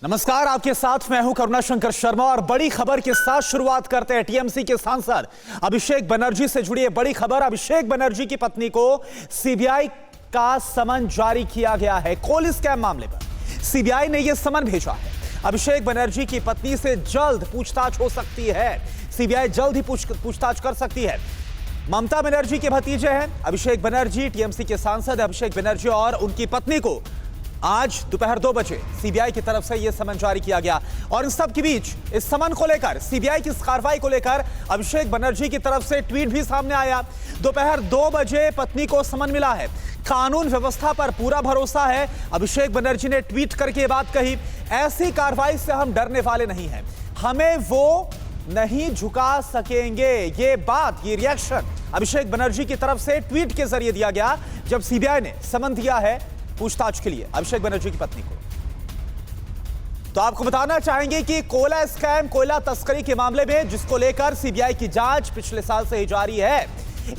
नमस्कार, आपके साथ मैं हूं करुणा शंकर शर्मा और बड़ी खबर के साथ शुरुआत करते हैं। टीएमसी के सांसद अभिषेक बनर्जी से जुड़ी है बड़ी खबर। अभिषेक बनर्जी की पत्नी को सीबीआई का समन जारी किया गया है। कोल स्कैम मामले पर सीबीआई ने यह समन भेजा है। अभिषेक बनर्जी की पत्नी से जल्द पूछताछ हो सकती है। सीबीआई जल्द ही पूछताछ कर सकती है। ममता बनर्जी के भतीजे हैं अभिषेक बनर्जी। टीएमसी के सांसद अभिषेक बनर्जी और उनकी पत्नी को आज दोपहर 2 बजे सीबीआई की तरफ से यह समन जारी किया गया। और इन सब के बीच इस समन को लेकर, सीबीआई की इस कार्रवाई को लेकर अभिषेक बनर्जी की तरफ से ट्वीट भी सामने आया। दोपहर 2 बजे पत्नी को समन मिला है। कानून व्यवस्था पर पूरा भरोसा है, अभिषेक बनर्जी ने ट्वीट करके ये बात कही। ऐसी कार्रवाई से हम डरने वाले नहीं हैं, हमें वो नहीं झुका सकेंगे। ये बात, ये रिएक्शन अभिषेक बनर्जी की तरफ से ट्वीट के जरिए दिया गया जब सीबीआई ने समन दिया है पूछताछ के लिए अभिषेक बनर्जी की पत्नी को। तो आपको बताना चाहेंगे कि कोयला स्कैम, कोयला तस्करी के मामले में जिसको लेकर सीबीआई की जांच पिछले साल से ही जारी है,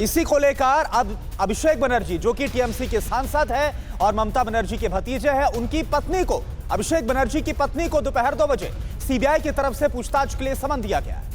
इसी को लेकर अब अभिषेक बनर्जी, जो कि टीएमसी के सांसद है और ममता बनर्जी के भतीजे हैं, उनकी पत्नी को, अभिषेक बनर्जी की पत्नी को दोपहर 2 बजे सीबीआई की तरफ से पूछताछ के लिए समन दिया गया है।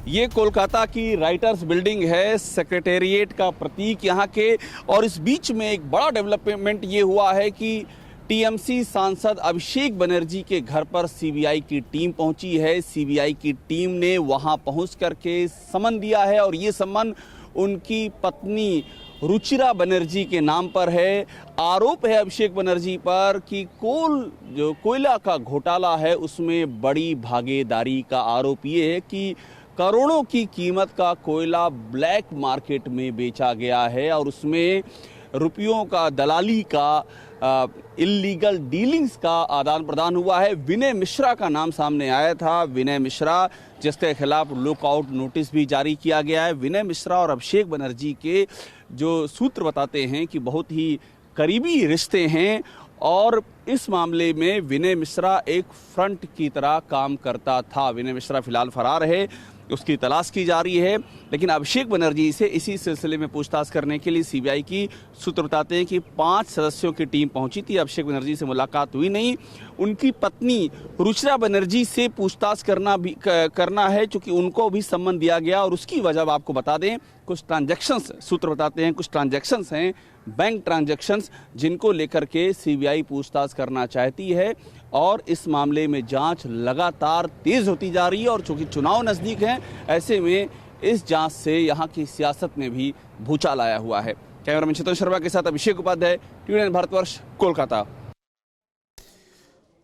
ये कोलकाता की राइटर्स बिल्डिंग है, सेक्रेटेरिएट का प्रतीक यहाँ के। और इस बीच में एक बड़ा डेवलपमेंट ये हुआ है कि टीएमसी सांसद अभिषेक बनर्जी के घर पर सीबीआई की टीम पहुंची है। सीबीआई की टीम ने वहां पहुंच करके समन दिया है और ये समन उनकी पत्नी रुचिरा बनर्जी के नाम पर है। आरोप है अभिषेक बनर्जी पर कि जो कोयला का घोटाला है उसमें बड़ी भागीदारी का आरोप ये है कि करोड़ों की कीमत का कोयला ब्लैक मार्केट में बेचा गया है और उसमें रुपयों का, दलाली का, इल्लीगल डीलिंग्स का आदान प्रदान हुआ है। विनय मिश्रा का नाम सामने आया था। विनय मिश्रा, जिसके खिलाफ लुकआउट नोटिस भी जारी किया गया है। विनय मिश्रा और अभिषेक बनर्जी के जो सूत्र बताते हैं कि बहुत ही करीबी रिश्ते हैं और इस मामले में विनय मिश्रा एक फ्रंट की तरह काम करता था। विनय मिश्रा फिलहाल फरार है, उसकी तलाश की जा रही है। लेकिन अभिषेक बनर्जी से इसी सिलसिले में पूछताछ करने के लिए सीबीआई की सूत्र बताते हैं कि 5 सदस्यों की टीम पहुंची थी। अभिषेक बनर्जी से मुलाकात हुई नहीं। उनकी पत्नी रुचिरा बनर्जी से पूछताछ करना है, चूंकि उनको भी सम्मन दिया गया और उसकी वजह आपको बता दें, कुछ ट्रांजैक्शंस, सूत्र बताते हैं कुछ ट्रांजैक्शंस हैं, बैंक ट्रांजैक्शंस, जिनको लेकर के सीबीआई पूछताछ करना चाहती है। और इस मामले में जांच लगातार तेज होती जा रही है और चूंकि चुनाव नजदीक हैं, ऐसे में इस जांच से यहां की सियासत में भी भूचाल आया हुआ है। कैमरामैन चेतन शर्मा के साथ अभिषेक उपाध्याय, टीवी9 भारतवर्ष, कोलकाता।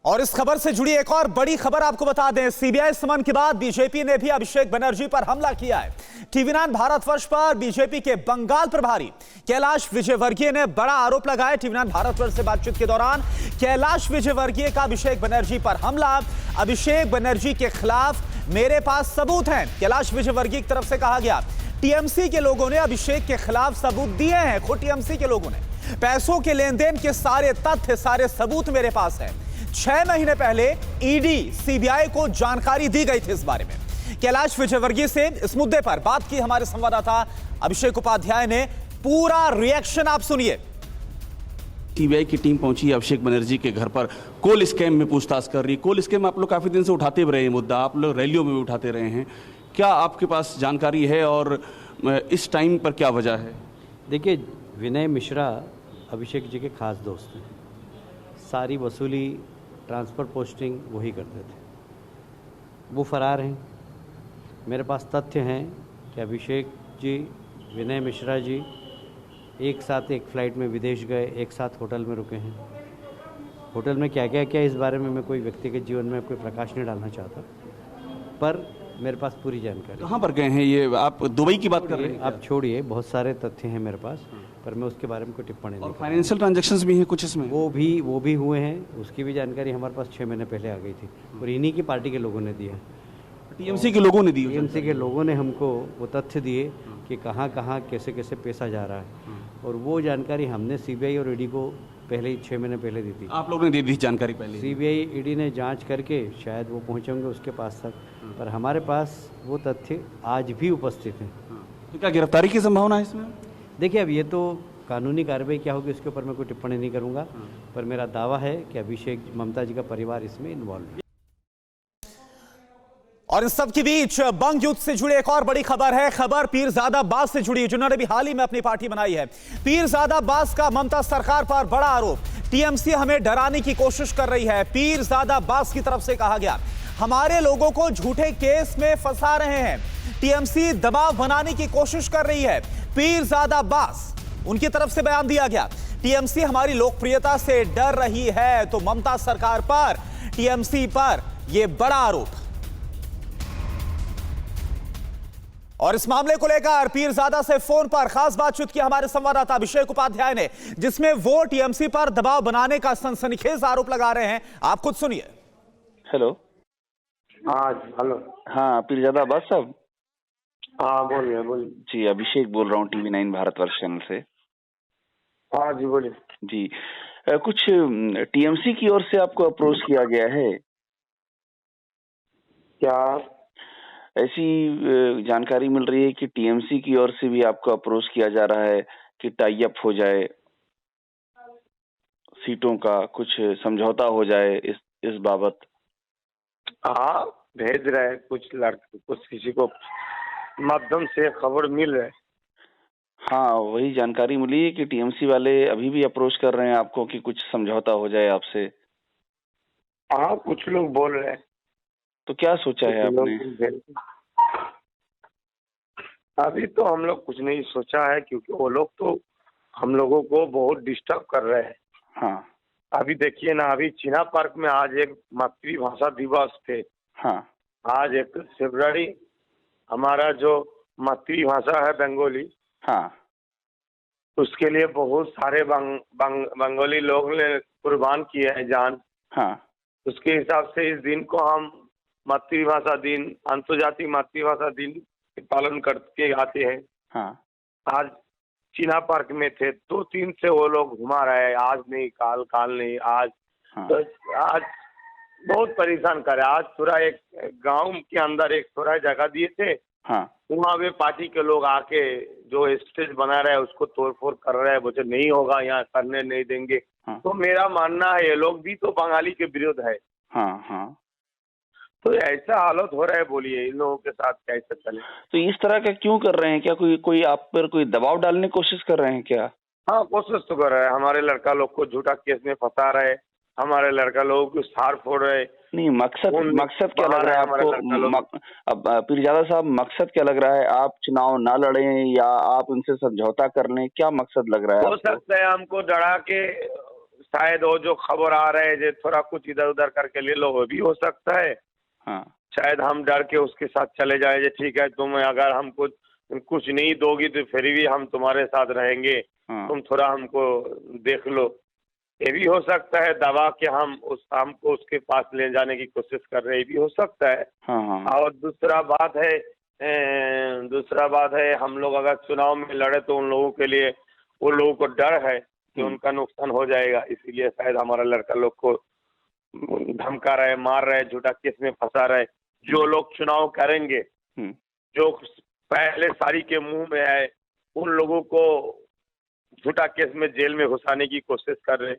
और इस खबर से जुड़ी एक और बड़ी खबर आपको बता दें। सीबीआई समन के बाद बीजेपी ने भी अभिषेक बनर्जी पर हमला किया है। टीवी9 भारतवर्ष पर बीजेपी के बंगाल प्रभारी कैलाश विजयवर्गीय ने बड़ा आरोप लगाया। टीवी9 भारतवर्ष से बातचीत के दौरान कैलाश विजयवर्गीय का अभिषेक बनर्जी पर हमला। अभिषेक बनर्जी के खिलाफ मेरे पास सबूत हैं, कैलाश विजयवर्गीय की तरफ से कहा गया। टीएमसी के लोगों ने अभिषेक के खिलाफ सबूत दिए हैं, खुद टीएमसी के लोगों ने। पैसों के लेन देन के सारे तथ्य, सारे सबूत मेरे पास है। 6 महीने पहले ईडी, सीबीआई को जानकारी दी गई थी इस बारे में। कैलाश विजयवर्गीय से इस मुद्दे पर बात की हमारे संवाददाता अभिषेक उपाध्याय ने। पूरा रिएक्शन आप सुनिए। सीबीआई की टीम पहुंची है अभिषेक बनर्जी के घर पर, कोल स्कैम में पूछताछ कर रही है। कोल स्कैम आप लोग काफी दिन से उठाते रहे हैं मुद्दा, आप लोग रैलियों में भी उठाते रहे हैं, क्या आपके पास जानकारी है और इस टाइम पर क्या वजह है? देखिए, विनय मिश्रा अभिषेक जी के खास दोस्त हैं। सारी वसूली, ट्रांसफ़र, पोस्टिंग वही करते थे। वो फरार हैं। मेरे पास तथ्य हैं कि अभिषेक जी, विनय मिश्रा जी एक साथ एक फ़्लाइट में विदेश गए, एक साथ होटल में रुके हैं। होटल में क्या क्या किया इस बारे में मैं कोई व्यक्तिगत जीवन में कोई प्रकाश नहीं डालना चाहता, पर मेरे पास पूरी जानकारी। कहाँ पर गए हैं ये? आप दुबई की बात कर रहे हैं? आप छोड़िए, बहुत सारे तथ्य हैं मेरे पास, पर मैं उसके बारे में कोई टिप्पणी नहीं। और फाइनेंशियल ट्रांजैक्शंस भी हैं कुछ इसमें? वो भी हुए हैं, उसकी भी जानकारी हमारे पास 6 महीने पहले आ गई थी और इन्हीं की पार्टी के लोगों ने दिया। टीएमसी के लोगों ने दी? टीएमसी के लोगों ने हमको वो तथ्य दिए कि कहाँ कहाँ कैसे कैसे पैसा जा रहा है, और वो जानकारी हमने सीबीआई और ईडी को पहले ही 6 महीने पहले दी थी। आप लोगों ने दे दी जानकारी पहले? सीबीआई ईडी ने जांच करके शायद वो पहुंचेंगे उसके पास तक, पर हमारे पास वो तथ्य आज भी उपस्थित हैं। तो क्या गिरफ्तारी की संभावना है इसमें? देखिए, अब ये तो कानूनी कार्रवाई क्या होगी उसके ऊपर मैं कोई टिप्पणी नहीं करूँगा, पर मेरा दावा है कि अभिषेक ममता जी का परिवार इसमें इन्वॉल्व है। और इन सब के बीच बंग युद्ध से जुड़ी एक और बड़ी खबर है। खबर पीरजादा अब्बास से जुड़ी, जिन्होंने भी हाल ही में अपनी पार्टी बनाई है। पीरजादा अब्बास का ममता सरकार पर बड़ा आरोप, टीएमसी हमें डराने की कोशिश कर रही है। पीरजादा अब्बास की तरफ से कहा गया, हमारे लोगों को झूठे केस में फंसा रहे हैं, टीएमसी दबाव बनाने की कोशिश कर रही है। पीरजादा अब्बास, उनकी तरफ से बयान दिया गया, टीएमसी हमारी लोकप्रियता से डर रही है। तो ममता सरकार पर, टीएमसी पर यह बड़ा आरोप। और इस मामले को लेकर पीरजादा से फोन पर खास बातचीत की हमारे संवाददाता अभिषेक उपाध्याय ने, जिसमें वो टीएमसी पर दबाव बनाने का सनसनीखेज आरोप लगा रहे हैं। आप खुद सुनिए। हेलो। हाँ हेलो। हाँ पीरजादा अब्बास साहब। हाँ बोलिए बोलिए। जी अभिषेक बोल रहा हूँ TV9 भारतवर्ष चैनल से। हाँ जी बोलिए। जी कुछ टीएमसी की ओर से आपको अप्रोच किया गया है क्या? ऐसी जानकारी मिल रही है कि टीएमसी की ओर से भी आपको अप्रोच किया जा रहा है कि टाई अप हो जाए, सीटों का कुछ समझौता हो जाए इस बाबत। हाँ भेज रहे कुछ लड़के, कुछ किसी को माध्यम से खबर मिल रही। हाँ वही जानकारी मिली है कि टीएमसी वाले अभी भी अप्रोच कर रहे हैं आपको कि कुछ समझौता हो जाए आपसे। हाँ कुछ लोग बोल रहे हैं। तो क्या सोचा है आपने? अभी तो हम लोग कुछ नहीं सोचा है, क्योंकि वो लोग तो हम लोगों को बहुत डिस्टर्ब कर रहे हैं। हाँ अभी देखिए ना, अभी चीना पार्क में आज एक मातृभाषा दिवस थे। हाँ आज 31 फरवरी हमारा जो मातृभाषा है बंगाली, हाँ उसके लिए बहुत सारे बंगाली लोग ने कुर्बान किए हैं जान। हाँ उसके हिसाब से इस दिन को हम मातृभाषा दिन, अंतर्जातीय मातृभाषा दिन पालन करके आते हैं। हाँ आज चीना पार्क में थे, 2-3 से वो लोग घुमा रहे हैं, आज नहीं काल, काल नहीं आज। हाँ। तो आज बहुत परेशान करे। आज थोड़ा एक गांव के अंदर एक थोड़ा जगह दिए थे, हाँ वहाँ पे पार्टी के लोग आके जो स्टेज बना रहे हैं उसको तोड़फोड़ कर रहे हैं, बोले नहीं होगा, यहाँ करने नहीं देंगे। हाँ। तो मेरा मानना है ये लोग भी तो बंगाली के विरुद्ध है। हाँ हाँ तो ऐसा हालत हो रहा है, बोलिए इन लोगों के साथ कैसे चले? तो इस तरह का क्यों कर रहे हैं? क्या कोई आप पर कोई दबाव डालने की कोशिश कर रहे हैं क्या? हाँ कोशिश तो कर रहे हैं। हमारे लड़का लोग को झूठा केस में फंसा रहे, हमारे लड़का लोगों को सार फोड़ रहे। नहीं मकसद क्या लग रहा है आपको? अब पीरजादा साहब मकसद क्या लग रहा है? आप चुनाव ना लड़े या आप उनसे समझौता कर लें, क्या मकसद लग रहा है? हो सकता है हमको डरा के, शायद वो जो खबर आ रहे है थोड़ा कुछ इधर उधर करके ले लो, वो भी हो सकता है। हाँ शायद हम डर के उसके साथ चले जाए, ठीक है तुम अगर हमको कुछ नहीं दोगी तो फिर भी हम तुम्हारे साथ रहेंगे। हाँ। तुम थोड़ा हमको देख लो, ये भी हो सकता है। दबा के हमको उसके पास ले जाने की कोशिश कर रहे, ये भी हो सकता है। हाँ हाँ। और दूसरा बात है हम लोग अगर चुनाव में लड़े तो उन लोगों के लिए, वो लोगों को डर है कि उनका नुकसान हो जाएगा, इसीलिए शायद हमारा लड़का लोग को धमका रहे, मार रहे, झूठा केस में फंसा रहे। जो लोग चुनाव करेंगे, जो पहले सारी के मुंह में है, उन लोगों को झूठा केस में जेल में घुसाने की कोशिश कर रहे।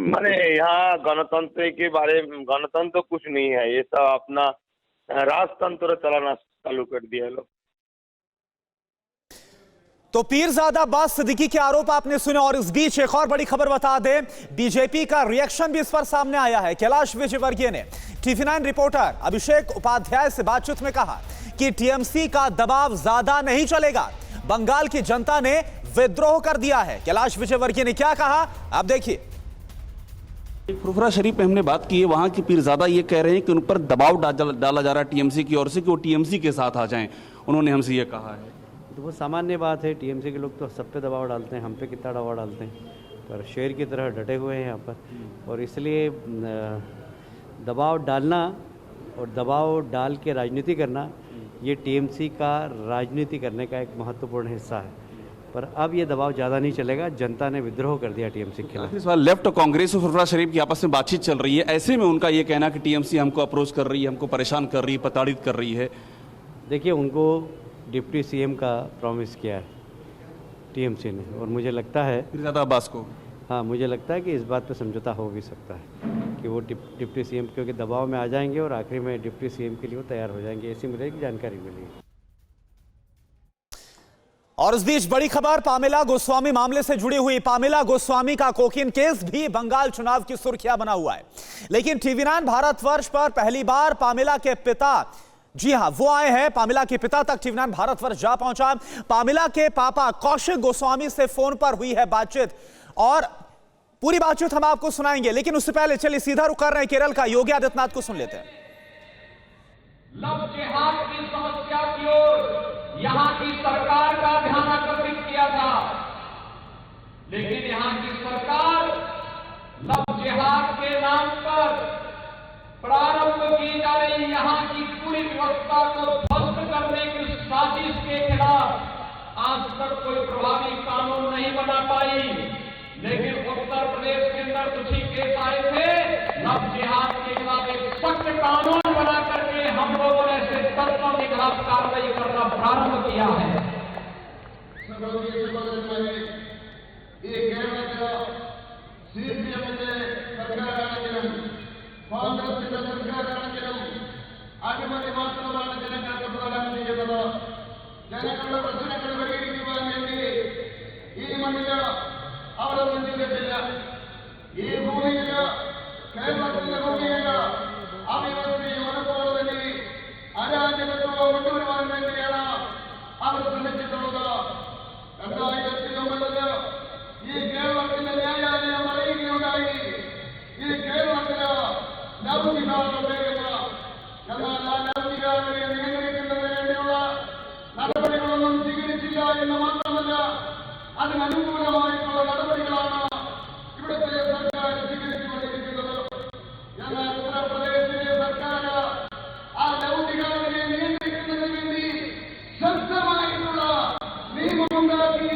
माने यहाँ गणतंत्र के बारे में, गणतंत्र कुछ नहीं है, ये सब अपना राजतंत्र चलाना चालू कर दिया है लोग। तो पीरजादा अब्बास सिद्दीकी के आरोप आपने सुने। और इस बीच एक और बड़ी खबर बता दें, बीजेपी का रिएक्शन भी इस पर सामने आया है। कैलाश विजयवर्गीय ने TV9 रिपोर्टर अभिषेक उपाध्याय से बातचीत में कहा कि टीएमसी का दबाव ज्यादा नहीं चलेगा, बंगाल की जनता ने विद्रोह कर दिया है। कैलाश विजयवर्गीय ने क्या कहा, आप देखिए। फुरफुरा शरीफ में हमने बात की है, वहां के पीरजादा ये कह रहे हैं कि उन पर दबाव डाला जा रहा है टीएमसी की ओर से कि वो टीएमसी के साथ आ जाएं। उन्होंने हमसे ये कहा है। तो वो सामान्य बात है, टीएमसी के लोग तो सब पे दबाव डालते हैं, हम पे कितना दबाव डालते हैं, पर शेर की तरह डटे हुए हैं यहाँ पर। और इसलिए दबाव डालना और दबाव डाल के राजनीति करना, ये टीएमसी का राजनीति करने का एक महत्वपूर्ण हिस्सा है। पर अब ये दबाव ज़्यादा नहीं चलेगा, जनता ने विद्रोह कर दिया टीएमसी के खिलाफ। इस बार लेफ्ट और कांग्रेस और फुरफुरा शरीफ की आपस में बातचीत चल रही है, ऐसे में उनका ये कहना कि टीएमसी हमको अप्रोच कर रही है, हमको परेशान कर रही है, प्रताड़ित कर रही है। देखिए, उनको डिप्टी सीएम का प्रॉमिस किया है, टीएमसी ने, और मुझे लगता है पीरजादा अब्बास को। हाँ, मुझे लगता है कि इस बात पे समझौता हो भी सकता है कि वो डिप्टी सीएम क्योंकि दबाव में आ जाएंगे और आखिरी में डिप्टी सीएम के लिए वो तैयार हो जाएंगे, ऐसी मुझे एक जानकारी मिली। और इस बीच बड़ी खबर पामेला गोस्वामी मामले से जुड़ी हुई। पामेला गोस्वामी का कोकीन केस भी बंगाल चुनाव की सुर्खियां बना हुआ है, लेकिन टीवी9 भारतवर्ष पर पहली बार पामेला के पिता, जी हां वो आए हैं, पामेला के पिता तक टीवी9 भारतवर्ष जा पहुंचा। पामेला के पापा कौशिक गोस्वामी से फोन पर हुई है बातचीत और पूरी बातचीत हम आपको सुनाएंगे, लेकिन उससे पहले चलिए सीधा रुक कर रहे हैं केरल का। योगी आदित्यनाथ को सुन लेते हैं। लव जिहाद की समस्या की ओर यहां की सरकार का ध्यान आकर्षित किया था, लेकिन यहां की सरकार लव जिहाद के नाम पर प्रारंभ की जा रही यहां की पूरी व्यवस्था को ध्वस्त करने की साजिश के खिलाफ आज तक कोई प्रभावी कानून नहीं बना पाई। लेकिन उत्तर प्रदेश के अंदर कुछ ही केस आए थे, लव जिहाद के खिलाफ एक सख्त कानून बना करके हम लोगों ने ऐसे तत्वों के खिलाफ कार्रवाई करना प्रारंभ किया है। അഴിമതി മാത്രമാണ് ജനങ്ങൾക്ക് പ്രധാനം ചെയ്യുന്നത്. ജനങ്ങളുടെ പ്രശ്നങ്ങൾ പരിഹരിക്കുവാൻ വേണ്ടി ഈ മണ്ണില് അവരൊന്നും ചെയ്തിട്ടില്ല. ഈ ഭൂമിയില്, കേരളത്തിന്റെ ഭൂമിയില് അവിവസ്ഥയും അതുപോലെ തന്നെ അരാജകത്വവും കൊണ്ടുവരുവാൻ വേണ്ടിയാണ് അവർ ശ്രമിച്ചിട്ടുള്ളത്. 2009 ഈ കേരളത്തിന്റെ ന്യായാലയം അറിയുകയുണ്ടായി, ഈ കേരളത്തില് ലൗകികാരുടെ പേരുള്ള, എന്നാൽ ആ ലൗകികാരെ നിയന്ത്രിക്കുന്നതിന് വേണ്ടിയുള്ള നടപടികളൊന്നും സ്വീകരിച്ചില്ല എന്ന് മാത്രമല്ല, അതിനനുകൂലമായിട്ടുള്ള നടപടികളാണ് ഇവിടുത്തെ സർക്കാർ സ്വീകരിച്ചുകൊണ്ടിരിക്കുന്നത്. എന്നാൽ ഉത്തർപ്രദേശിലെ സർക്കാർ ആ ലൗകികാരെ നിയന്ത്രിക്കുന്നതിന് വേണ്ടി ശക്തമായിട്ടുള്ള നിയമമുണ്ടാക്കി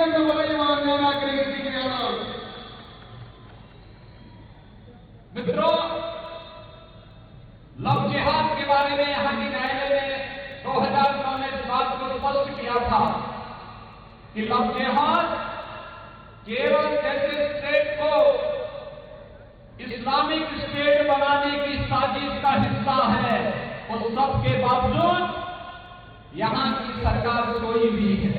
എന്ന് പറയുവാൻ ഞാൻ ആഗ്രഹിക്കുകയാണ്. मित्रों, लव जिहाद के बारे में यहां की न्यायालय ने 2009 में इस बात को स्पष्ट किया था कि लव जिहाद केवल जैसे स्टेट को इस्लामिक स्टेट बनाने की साजिश का हिस्सा है, उस सब के बावजूद यहां की सरकार सोई हुई है।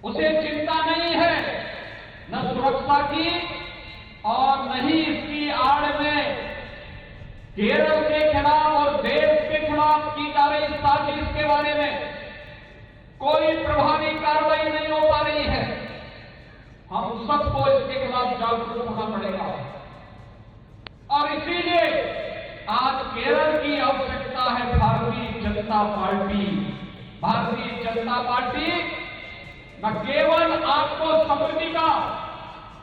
उसे चिंता नहीं है न सुरक्षा की और नहीं इसकी आड़ में केरल के खिलाफ और देश के खिलाफ की जा रही साजिश के बारे में कोई प्रभावी कार्रवाई नहीं हो पा रही है। हम सबको इसके खिलाफ जागरूक होना पड़ेगा और इसीलिए आज केरल की आवश्यकता है भारतीय जनता पार्टी। भारतीय जनता पार्टी न केवल आपको समृद्धि का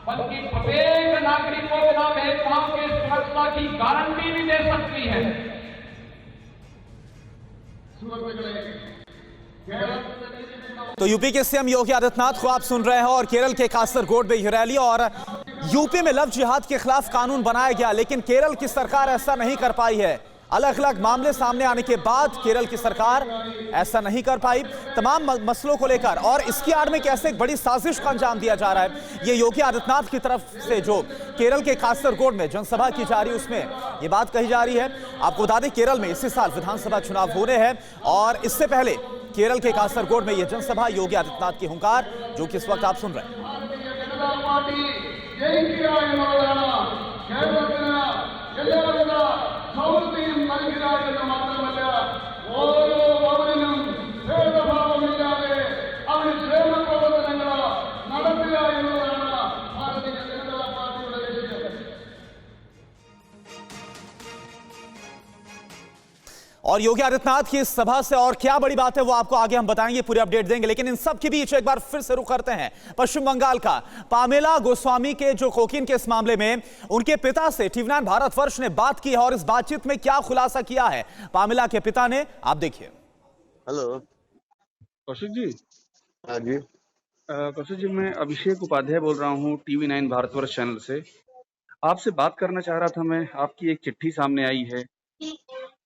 बल्कि प्रत्येक नागरिकों बिना भेदभाव के सुरक्षा की गारंटी भी दे सकती है। तो यूपी के सीएम योगी आदित्यनाथ को आप सुन रहे हैं और केरल के कासरगोड में यह रैली। और यूपी में लव जिहाद के खिलाफ कानून बनाया गया, लेकिन केरल की सरकार ऐसा नहीं कर पाई है। अलग अलग मामले सामने आने के बाद केरल की सरकार ऐसा नहीं कर पाई तमाम मसलों को लेकर, और इसकी आड़ में कैसे एक बड़ी साजिश का अंजाम दिया जा रहा है, ये योगी आदित्यनाथ की तरफ से जो केरल के कासरगोड में जनसभा की जा रही है उसमें ये बात कही जा रही है। आपको बता दें केरल में इसी साल विधानसभा चुनाव होने हैं और इससे पहले केरल के कासरगोड में यह जनसभा योगी आदित्यनाथ की हुंकार जो कि इस वक्त आप सुन रहे हैं। സൗകര്യം നൽകുക എന്ന് മാത്രമല്ല, ഓരോ പൗരനും ഭേദഭാവമില്ലാതെ അവന് ക്ഷേമ പ്രവർത്തനങ്ങൾ നടത്തുക എന്നുള്ളതാണ് ഭാരതീയ ജനതാ പാർട്ടിയുടെ ലക്ഷ്യം. और योगी आदित्यनाथ की इस सभा से और क्या बड़ी बात है वो आपको आगे हम बताएंगे, पूरी अपडेट देंगे। लेकिन इन सब के बीच एक बार फिर से रुख करते हैं पश्चिम बंगाल का। पामेला गोस्वामी के जो कोकीन के इस मामले में उनके पिता से टीवी9 भारतवर्ष ने बात की है और इस बातचीत में क्या खुलासा किया है पामेला के पिता ने, आप देखिए। हेलो कौशिक जी। हाँ जी। कौशिक जी, मैं अभिषेक उपाध्याय बोल रहा हूँ टीवी9 भारतवर्ष चैनल से। आपसे बात करना चाह रहा था मैं। आपकी एक चिट्ठी सामने आई है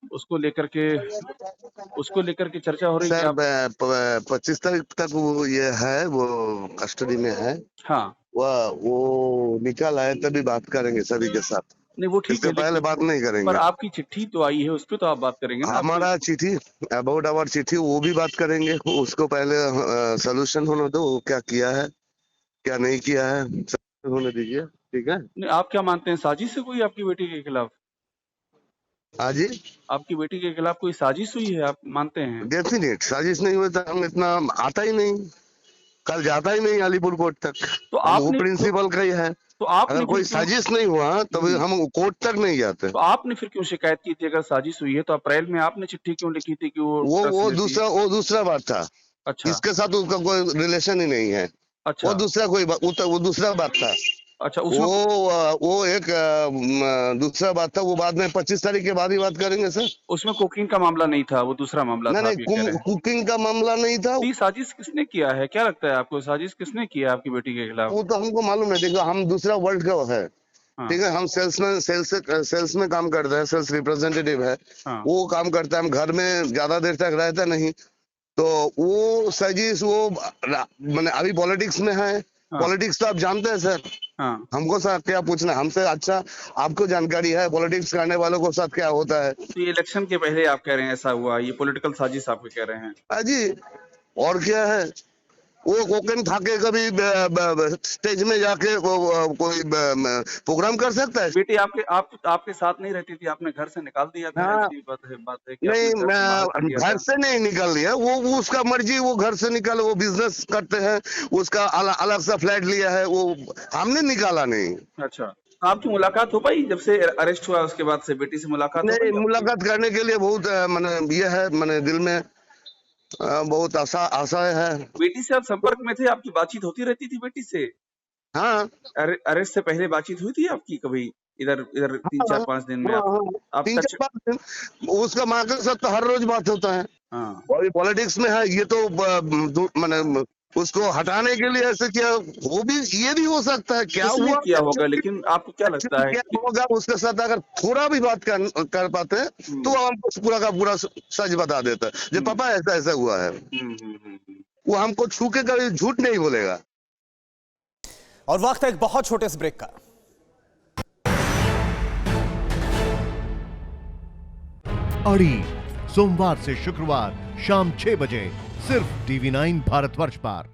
उसको लेकर के चर्चा हो रही है सर आप 25 तारीख तक वो ये है, वो कस्टडी में है। हाँ वो निकाल आए तभी बात करेंगे सभी के साथ। नहीं वो ठीक इससे है पहले लेकिन बात नहीं पर करेंगे। आपकी चिट्ठी तो आई है उस पर तो आप बात करेंगे ना हमारा चिट्ठी अबाउट आवर चिट्ठी वो भी बात करेंगे। उसको पहले सोल्यूशन होने दो, वो क्या किया है क्या नहीं किया है, solution होने दीजिए, ठीक है। नहीं, आप क्या मानते हैं साजिश है कोई आपकी बेटी के खिलाफ? हाँ जी, आपकी बेटी के खिलाफ कोई साजिश हुई है आप मानते हैं? डेफिनेट साजिश नहीं हुई तो हम इतना आता ही नहीं, कल जाता ही नहीं अलीपुर कोर्ट तक। तो वो आपने प्रिंसिपल का ही है। तो आपने अगर कोई फिर क्यों- साजिश नहीं हुआ तभी हम कोर्ट तक नहीं जाते। तो आपने फिर क्यों शिकायत की थी अगर साजिश हुई है तो अप्रैल में आपने चिट्ठी क्यों लिखी थी कि वो trust लेती? वो दूसरा बात था। अच्छा इसके साथ उसका कोई रिलेशन ही नहीं है। अच्छा वो दूसरा कोई वो दूसरा बात था। अच्छा उसमें वो एक दूसरा बात था। वो बाद में 25 तारीख के बाद ही बात करेंगे सर। उसमें कोकीन का मामला नहीं था, वो दूसरा मामला था आप ये कह रहे नहीं, हैं। कुकिंग का मामला नहीं था। तो ये साजिश किसने किया है, क्या लगता है आपको साजिश किसने किया आपकी बेटी के खिलाफ? वो तो हमको मालूम है। देखो हम दूसरा वर्ल्ड का है, हाँ, ठीक है। हम सेल्स में काम करते हैं, सेल्स रिप्रेजेंटेटिव है। हाँ, वो काम करता है। हम घर में ज्यादा देर तक रहता नहीं, तो वो साजिश वो मैंने अभी पॉलिटिक्स में है। हाँ। पॉलिटिक्स तो आप जानते हैं सर। हाँ हमको सर क्या पूछना, हमसे अच्छा आपको जानकारी है पॉलिटिक्स करने वालों को साथ क्या होता है। तो ये इलेक्शन के पहले आप कह रहे हैं ऐसा हुआ, ये पॉलिटिकल साजिश आप कह रहे हैं? जी, और क्या है। वो कोकेन खा के कभी स्टेज में जाके कोई प्रोग्राम कर सकता है? बेटी आपके साथ नहीं रहती थी, आपने घर से निकाल दिया था? हाँ। ऐसी बात है कि नहीं, आपने घर से बाहर कर दिया घर था? से नहीं निकल लिया। वो उसका मर्जी, वो घर से निकाले। वो बिजनेस करते हैं, उसका अलग सा फ्लैट लिया है। वो हमने निकाला नहीं। अच्छा, आपकी मुलाकात हो पाई जब से अरेस्ट हुआ उसके बाद से बेटी से मुलाकात हो नहीं, पाई आपकी? मुलाकात करने के लिए बहुत मैंने ये है, मैंने दिल में बहुत आशा है। बेटी से आप संपर्क में थे, आपकी बातचीत होती रहती थी बेटी से? हाँ, अरेस्ट से पहले बातचीत हुई थी आपकी कभी इधर 3-4-5 दिन में? आप 3-4 दिन उसका माँ के साथ तो हर रोज बात होता है। हाँ अभी पॉलिटिक्स में है, ये तो मैंने उसको हटाने के लिए ऐसे किया। वो भी ये भी हो सकता है क्या किसने हुआ किया होगा, लेकिन आपको क्या लगता है क्या होगा उसके साथ। अगर थोड़ा भी बात कर पाते हैं तो हमको पूरा का पूरा सच बता देता है। जो पापा ऐसा ऐसा हुआ है, वो हमको छू के कभी झूठ नहीं बोलेगा। और वक्त है एक बहुत छोटे से ब्रेक का। अड़ी सोमवार से शुक्रवार शाम 6 बजे सिर्फ TV9 भारतवर्ष पर।